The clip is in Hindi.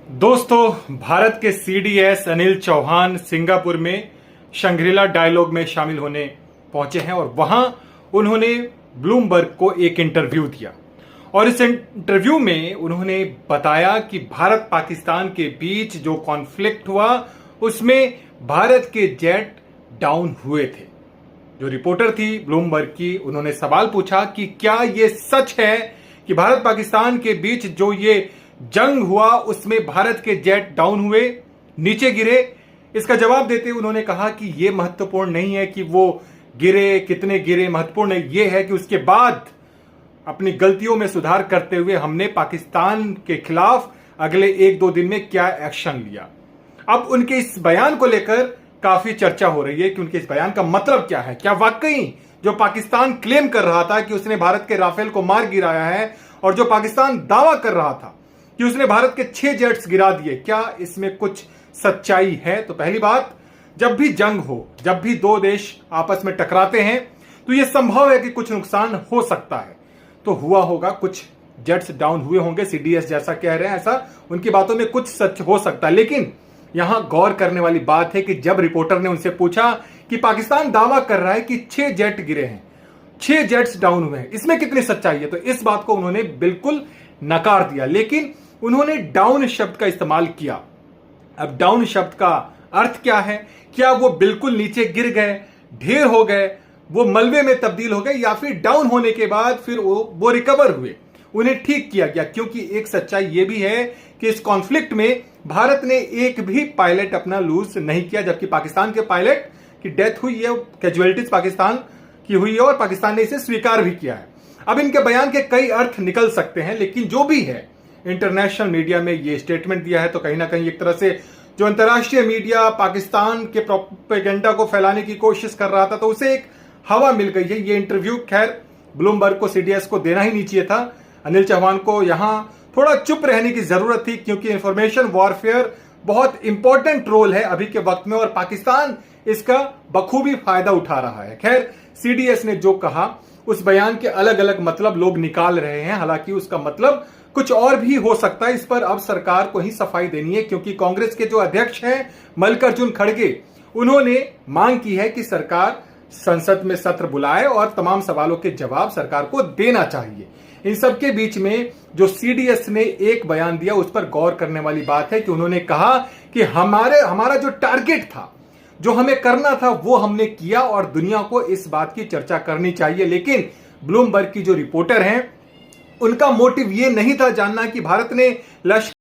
दोस्तों, भारत के सीडीएस अनिल चौहान सिंगापुर में शंग्रीला डायलॉग में शामिल होने पहुंचे हैं और वहां उन्होंने ब्लूमबर्ग को एक इंटरव्यू दिया और इस इंटरव्यू में उन्होंने बताया कि भारत पाकिस्तान के बीच जो कॉन्फ्लिक्ट हुआ उसमें भारत के जेट डाउन हुए थे। जो रिपोर्टर थी ब्लूमबर्ग की, उन्होंने सवाल पूछा कि क्या यह सच है कि भारत पाकिस्तान के बीच जो ये जंग हुआ उसमें भारत के जेट डाउन हुए, नीचे गिरे। इसका जवाब देते हुए उन्होंने कहा कि यह महत्वपूर्ण नहीं है कि वो गिरे, कितने गिरे, महत्वपूर्ण यह है कि उसके बाद अपनी गलतियों में सुधार करते हुए हमने पाकिस्तान के खिलाफ अगले 1-2 दिन में क्या एक्शन लिया। अब उनके इस बयान को लेकर काफी चर्चा हो रही है कि उनके इस बयान का मतलब क्या है। क्या वाकई जो पाकिस्तान क्लेम कर रहा था कि उसने भारत के राफेल को मार गिराया है और जो पाकिस्तान दावा कर रहा था कि उसने भारत के 6 जेट्स गिरा दिए, क्या इसमें कुछ सच्चाई है? तो पहली बात, जब भी जंग हो, जब भी दो देश आपस में टकराते हैं तो यह संभव है कि कुछ नुकसान हो सकता है। तो हुआ होगा, कुछ जेट्स डाउन हुए होंगे, सीडीएस जैसा कह रहे हैं, ऐसा उनकी बातों में कुछ सच हो सकता है। लेकिन यहां गौर करने वाली बात है कि जब रिपोर्टर ने उनसे पूछा कि पाकिस्तान दावा कर रहा है कि 6 जेट गिरे हैं, 6 जेट्स डाउन हुए हैं, इसमें कितनी सच्चाई है, तो इस बात को उन्होंने बिल्कुल नकार दिया। लेकिन उन्होंने डाउन शब्द का इस्तेमाल किया। अब डाउन शब्द का अर्थ क्या है? क्या वो बिल्कुल नीचे गिर गए, ढेर हो गए, वो मलबे में तब्दील हो गए, या फिर डाउन होने के बाद फिर वो रिकवर हुए, उन्हें ठीक किया गया? क्योंकि एक सच्चाई ये भी है कि इस कॉन्फ्लिक्ट में भारत ने एक भी पायलट अपना लूज नहीं किया, जबकि पाकिस्तान के पायलट की डेथ हुई है, कैजुअलिटीज पाकिस्तान की हुई है और पाकिस्तान ने इसे स्वीकार भी किया है। अब इनके बयान के कई अर्थ निकल सकते हैं, लेकिन जो भी है, इंटरनेशनल मीडिया में ये स्टेटमेंट दिया है तो कहीं ना कहीं एक तरह से जो अंतर्राष्ट्रीय मीडिया पाकिस्तान के प्रोपेगेंडा को फैलाने की कोशिश कर रहा था तो उसे एक हवा मिल गई है। ये इंटरव्यू खैर ब्लूमबर्ग को, सीडीएस को देना ही नहीं चाहिए था। अनिल चौहान को यहां थोड़ा चुप रहने की जरूरत थी, क्योंकि इंफॉर्मेशन वॉरफेयर बहुत इंपॉर्टेंट रोल है अभी के वक्त में और पाकिस्तान इसका बखूबी फायदा उठा रहा है। खैर, सीडीएस ने जो कहा उस बयान के अलग अलग मतलब लोग निकाल रहे हैं, हालांकि उसका मतलब कुछ और भी हो सकता है। इस पर अब सरकार को ही सफाई देनी है, क्योंकि कांग्रेस के जो अध्यक्ष हैं मल्लिकार्जुन खड़गे, उन्होंने मांग की है कि सरकार संसद में सत्र बुलाए और तमाम सवालों के जवाब सरकार को देना चाहिए। इन सबके बीच में जो सीडीएस ने एक बयान दिया उस पर गौर करने वाली बात है कि उन्होंने कहा कि हमारा जो टारगेट था, जो हमें करना था, वो हमने किया और दुनिया को इस बात की चर्चा करनी चाहिए। लेकिन ब्लूमबर्ग की जो रिपोर्टर हैं, उनका मोटिव ये नहीं था जानना कि भारत ने लश्कर